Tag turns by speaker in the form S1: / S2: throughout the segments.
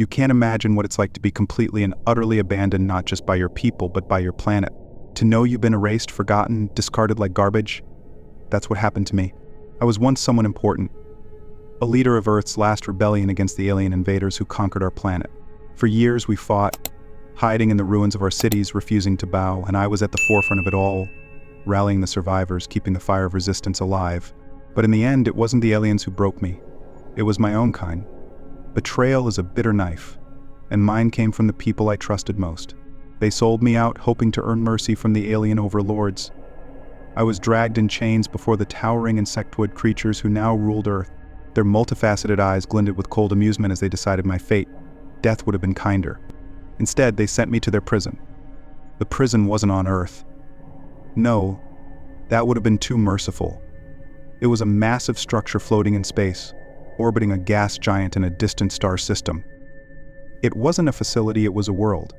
S1: You can't imagine what it's like to be completely and utterly abandoned not just by your people but by your planet. To know you've been erased, forgotten, discarded like garbage. That's what happened to me. I was once someone important, a leader of Earth's last rebellion against the alien invaders who conquered our planet. For years we fought, hiding in the ruins of our cities, refusing to bow, and I was at the forefront of it all, rallying the survivors, keeping the fire of resistance alive. But in the end, it wasn't the aliens who broke me. It was my own kind. Betrayal is a bitter knife, and mine came from the people I trusted most. They sold me out, hoping to earn mercy from the alien overlords. I was dragged in chains before the towering insectoid creatures who now ruled Earth. Their multifaceted eyes glinted with cold amusement as they decided my fate. Death would have been kinder. Instead, they sent me to their prison. The prison wasn't on Earth. No, that would have been too merciful. It was a massive structure floating in space, orbiting a gas giant in a distant star system. It wasn't a facility, it was a world.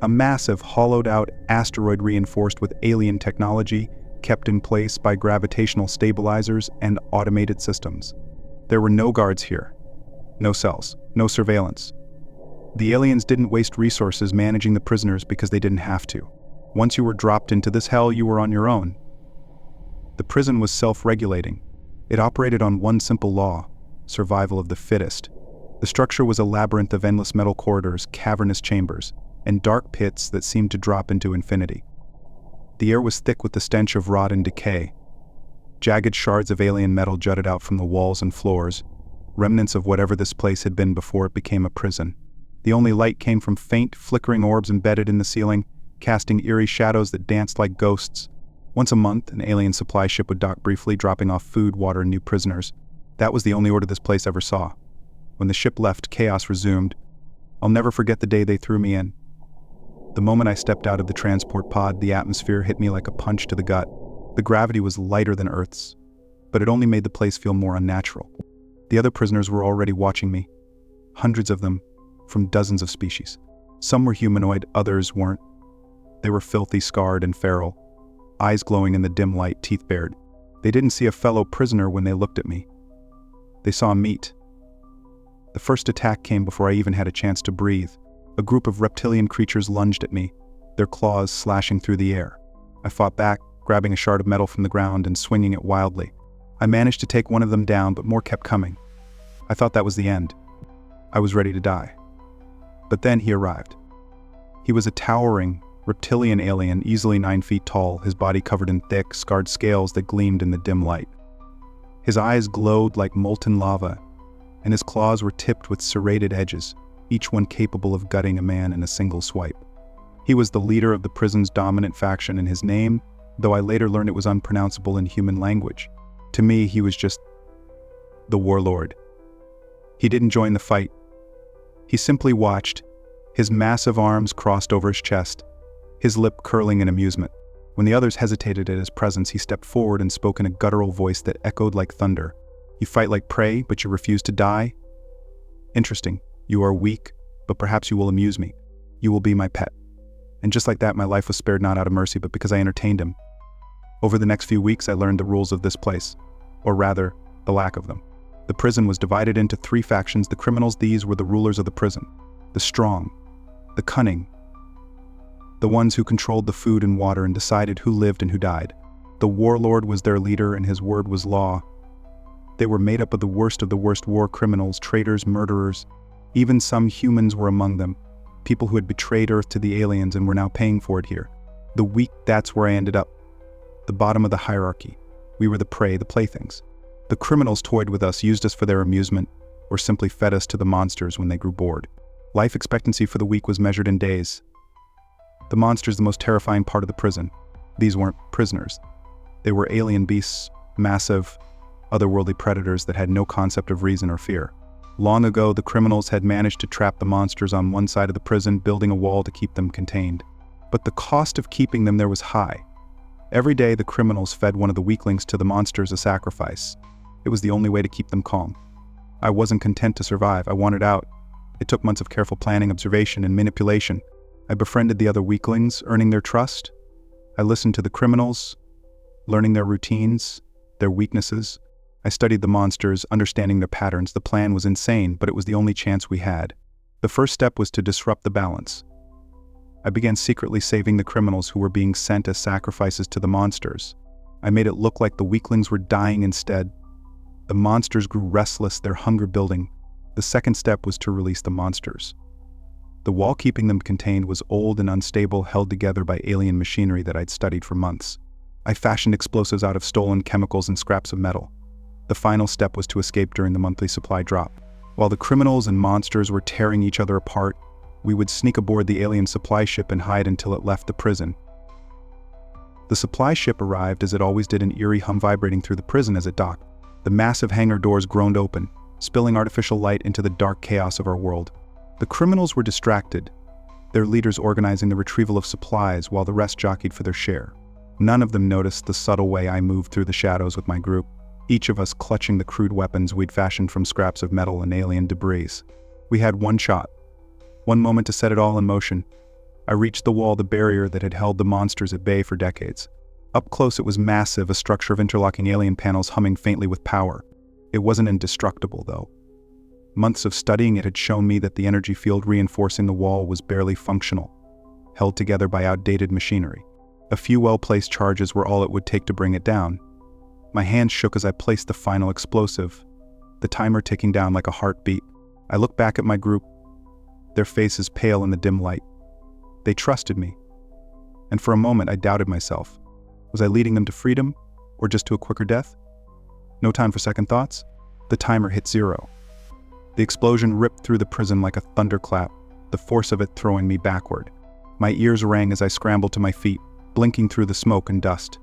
S1: A massive, hollowed-out asteroid reinforced with alien technology, kept in place by gravitational stabilizers and automated systems. There were no guards here. No cells, no surveillance. The aliens didn't waste resources managing the prisoners because they didn't have to. Once you were dropped into this hell, you were on your own. The prison was self-regulating. It operated on one simple law: survival of the fittest. The structure was a labyrinth of endless metal corridors, cavernous chambers, and dark pits that seemed to drop into infinity. The air was thick with the stench of rot and decay. Jagged shards of alien metal jutted out from the walls and floors, remnants of whatever this place had been before it became a prison. The only light came from faint, flickering orbs embedded in the ceiling, casting eerie shadows that danced like ghosts. Once a month, an alien supply ship would dock briefly, dropping off food, water, and new prisoners. That was the only order this place ever saw. When the ship left, chaos resumed. I'll never forget the day they threw me in. The moment I stepped out of the transport pod, the atmosphere hit me like a punch to the gut. The gravity was lighter than Earth's, but it only made the place feel more unnatural. The other prisoners were already watching me. Hundreds of them, from dozens of species. Some were humanoid, others weren't. They were filthy, scarred, and feral, eyes glowing in the dim light, teeth bared. They didn't see a fellow prisoner when they looked at me. They saw meat. The first attack came before I even had a chance to breathe. A group of reptilian creatures lunged at me, their claws slashing through the air. I fought back, grabbing a shard of metal from the ground and swinging it wildly. I managed to take one of them down, but more kept coming. I thought that was the end. I was ready to die. But then he arrived. He was a towering, reptilian alien, easily 9 feet tall, his body covered in thick, scarred scales that gleamed in the dim light. His eyes glowed like molten lava, and his claws were tipped with serrated edges, each one capable of gutting a man in a single swipe. He was the leader of the prison's dominant faction, and his name, though I later learned it was unpronounceable in human language. To me, he was just the warlord. He didn't join the fight. He simply watched, his massive arms crossed over his chest, his lip curling in amusement. When the others hesitated at his presence, he stepped forward and spoke in a guttural voice that echoed like thunder. You fight like prey, but you refuse to die? Interesting. You are weak, but perhaps you will amuse me. You will be my pet. And just like that, my life was spared not out of mercy, but because I entertained him. Over the next few weeks, I learned the rules of this place, or rather, the lack of them. The prison was divided into 3 factions. The criminals, these were the rulers of the prison. The strong, the cunning, the ones who controlled the food and water and decided who lived and who died. The warlord was their leader, and his word was law. They were made up of the worst war criminals, traitors, murderers. Even some humans were among them, people who had betrayed Earth to the aliens and were now paying for it here. The weak, that's where I ended up. The bottom of the hierarchy. We were the prey, the playthings. The criminals toyed with us, used us for their amusement, or simply fed us to the monsters when they grew bored. Life expectancy for the weak was measured in days. The monsters, the most terrifying part of the prison. These weren't prisoners. They were alien beasts, massive, otherworldly predators that had no concept of reason or fear. Long ago, the criminals had managed to trap the monsters on one side of the prison, building a wall to keep them contained. But the cost of keeping them there was high. Every day, the criminals fed one of the weaklings to the monsters a sacrifice. It was the only way to keep them calm. I wasn't content to survive. I wanted out. It took months of careful planning, observation, and manipulation. I befriended the other weaklings, earning their trust. I listened to the criminals, learning their routines, their weaknesses. I studied the monsters, understanding their patterns. The plan was insane, but it was the only chance we had. The first step was to disrupt the balance. I began secretly saving the criminals who were being sent as sacrifices to the monsters. I made it look like the weaklings were dying instead. The monsters grew restless, their hunger building. The second step was to release the monsters. The wall keeping them contained was old and unstable, held together by alien machinery that I'd studied for months. I fashioned explosives out of stolen chemicals and scraps of metal. The final step was to escape during the monthly supply drop. While the criminals and monsters were tearing each other apart, we would sneak aboard the alien supply ship and hide until it left the prison. The supply ship arrived as it always did, an eerie hum vibrating through the prison as it docked. The massive hangar doors groaned open, spilling artificial light into the dark chaos of our world. The criminals were distracted, their leaders organizing the retrieval of supplies while the rest jockeyed for their share. None of them noticed the subtle way I moved through the shadows with my group, each of us clutching the crude weapons we'd fashioned from scraps of metal and alien debris. We had one shot, one moment to set it all in motion. I reached the wall, the barrier that had held the monsters at bay for decades. Up close it was massive, a structure of interlocking alien panels humming faintly with power. It wasn't indestructible, though. Months of studying it had shown me that the energy field reinforcing the wall was barely functional, held together by outdated machinery. A few well-placed charges were all it would take to bring it down. My hands shook as I placed the final explosive, the timer ticking down like a heartbeat. I looked back at my group, their faces pale in the dim light. They trusted me, and for a moment I doubted myself. Was I leading them to freedom, or just to a quicker death? No time for second thoughts. The timer hit 0. The explosion ripped through the prison like a thunderclap, the force of it throwing me backward. My ears rang as I scrambled to my feet, blinking through the smoke and dust.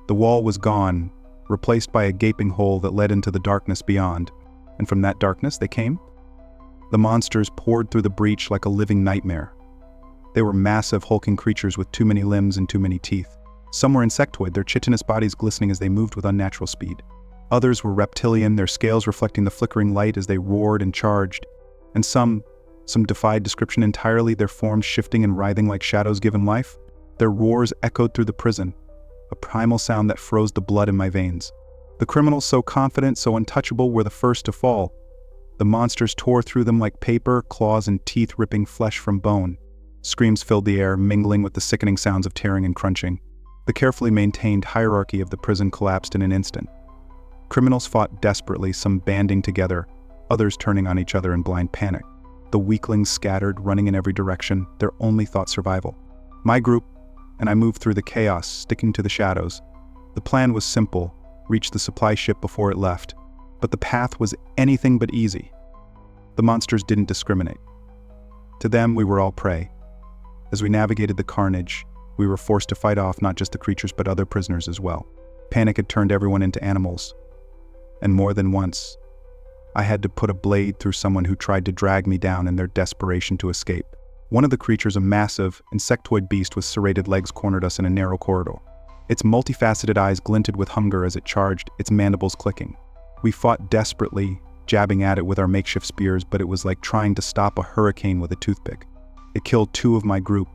S1: The wall was gone, replaced by a gaping hole that led into the darkness beyond, and from that darkness they came. The monsters poured through the breach like a living nightmare. They were massive, hulking creatures with too many limbs and too many teeth. Some were insectoid, their chitinous bodies glistening as they moved with unnatural speed. Others were reptilian, their scales reflecting the flickering light as they roared and charged. And some defied description entirely, their forms shifting and writhing like shadows given life. Their roars echoed through the prison, a primal sound that froze the blood in my veins. The criminals, so confident, so untouchable, were the first to fall. The monsters tore through them like paper, claws and teeth ripping flesh from bone. Screams filled the air, mingling with the sickening sounds of tearing and crunching. The carefully maintained hierarchy of the prison collapsed in an instant. Criminals fought desperately, some banding together, others turning on each other in blind panic. The weaklings scattered, running in every direction, their only thought survival. My group and I moved through the chaos, sticking to the shadows. The plan was simple: reach the supply ship before it left. But the path was anything but easy. The monsters didn't discriminate. To them, we were all prey. As we navigated the carnage, we were forced to fight off not just the creatures but other prisoners as well. Panic had turned everyone into animals. And more than once, I had to put a blade through someone who tried to drag me down in their desperation to escape. One of the creatures, a massive, insectoid beast with serrated legs, cornered us in a narrow corridor. Its multifaceted eyes glinted with hunger as it charged, its mandibles clicking. We fought desperately, jabbing at it with our makeshift spears, but it was like trying to stop a hurricane with a toothpick. It killed 2 of my group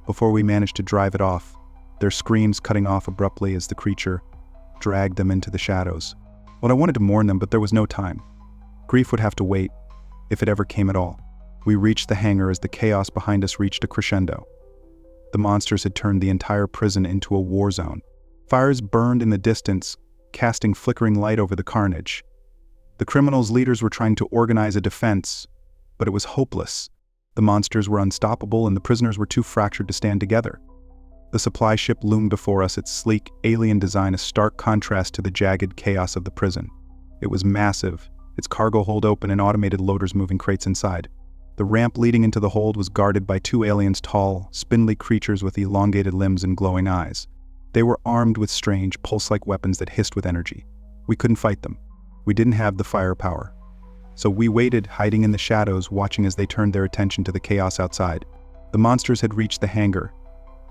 S1: before we managed to drive it off, their screams cutting off abruptly as the creature dragged them into the shadows. Well, I wanted to mourn them, but there was no time. Grief would have to wait, if it ever came at all. We reached the hangar as the chaos behind us reached a crescendo. The monsters had turned the entire prison into a war zone. Fires burned in the distance, casting flickering light over the carnage. The criminals' leaders were trying to organize a defense, but it was hopeless. The monsters were unstoppable and the prisoners were too fractured to stand together. The supply ship loomed before us, its sleek, alien design a stark contrast to the jagged chaos of the prison. It was massive, its cargo hold open and automated loaders moving crates inside. The ramp leading into the hold was guarded by 2 aliens, tall, spindly creatures with elongated limbs and glowing eyes. They were armed with strange, pulse-like weapons that hissed with energy. We couldn't fight them. We didn't have the firepower. So we waited, hiding in the shadows, watching as they turned their attention to the chaos outside. The monsters had reached the hangar,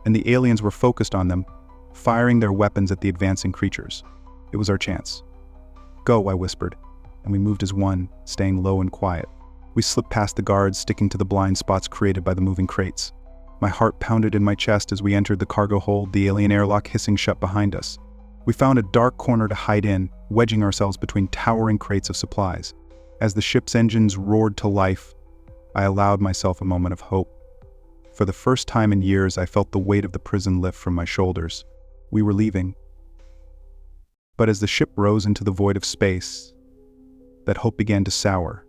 S1: and the aliens were focused on them, firing their weapons at the advancing creatures. It was our chance. "Go," I whispered, and we moved as one, staying low and quiet. We slipped past the guards, sticking to the blind spots created by the moving crates. My heart pounded in my chest as we entered the cargo hold, the alien airlock hissing shut behind us. We found a dark corner to hide in, wedging ourselves between towering crates of supplies. As the ship's engines roared to life, I allowed myself a moment of hope. For the first time in years, I felt the weight of the prison lift from my shoulders. We were leaving. But as the ship rose into the void of space, that hope began to sour.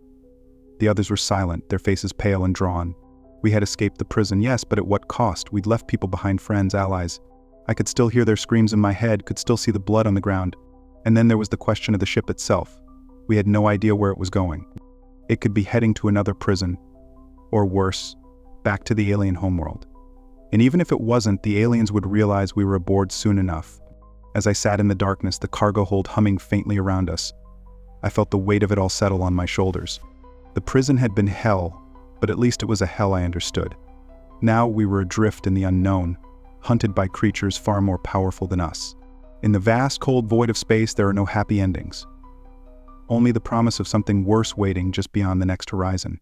S1: The others were silent, their faces pale and drawn. We had escaped the prison, yes, but at what cost? We'd left people behind, friends, allies. I could still hear their screams in my head, could still see the blood on the ground. And then there was the question of the ship itself. We had no idea where it was going. It could be heading to another prison, or worse, back to the alien homeworld. And even if it wasn't, the aliens would realize we were aboard soon enough. As I sat in the darkness, the cargo hold humming faintly around us, I felt the weight of it all settle on my shoulders. The prison had been hell, but at least it was a hell I understood. Now we were adrift in the unknown, hunted by creatures far more powerful than us. In the vast, cold void of space, there are no happy endings. Only the promise of something worse waiting just beyond the next horizon.